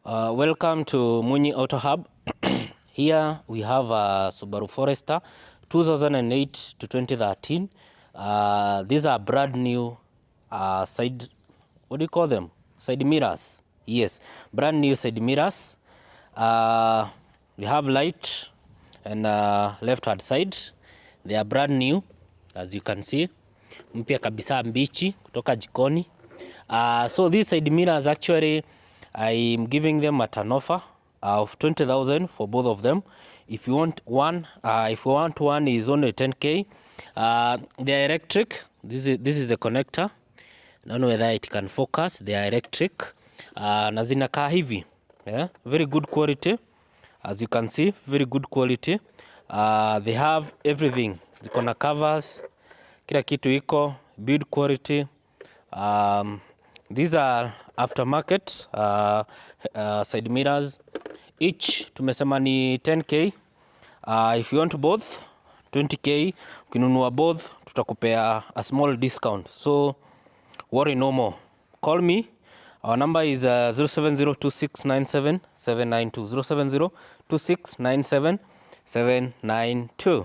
Welcome to Munyi Auto Hub. Here we have a Subaru Forester 2008 to 2013. These are brand new side, what do you call them? Side mirrors. Yes, brand new side mirrors. We have light and left hand side. They are brand new, as you can see. Mpya kabisa, mbichi kutoka jikoni. So these side mirrors, actually I'm giving them at an offer of 20,000 for both of them. If you want one, is only 10k. They are electric. This is the connector. I don't know whether it can focus. They are electric. Na zinakaa hivi. Yeah? Very good quality. As you can see, very good quality. They have everything. Ziko na covers, kila kitu iko, build quality. These are aftermarket side mirrors. Each tumesema ni 10k. If you want both 20k. Ukinunua both tutakupea a small discount, so worry no more. Call me. Our number is 07026977792. 07026977792.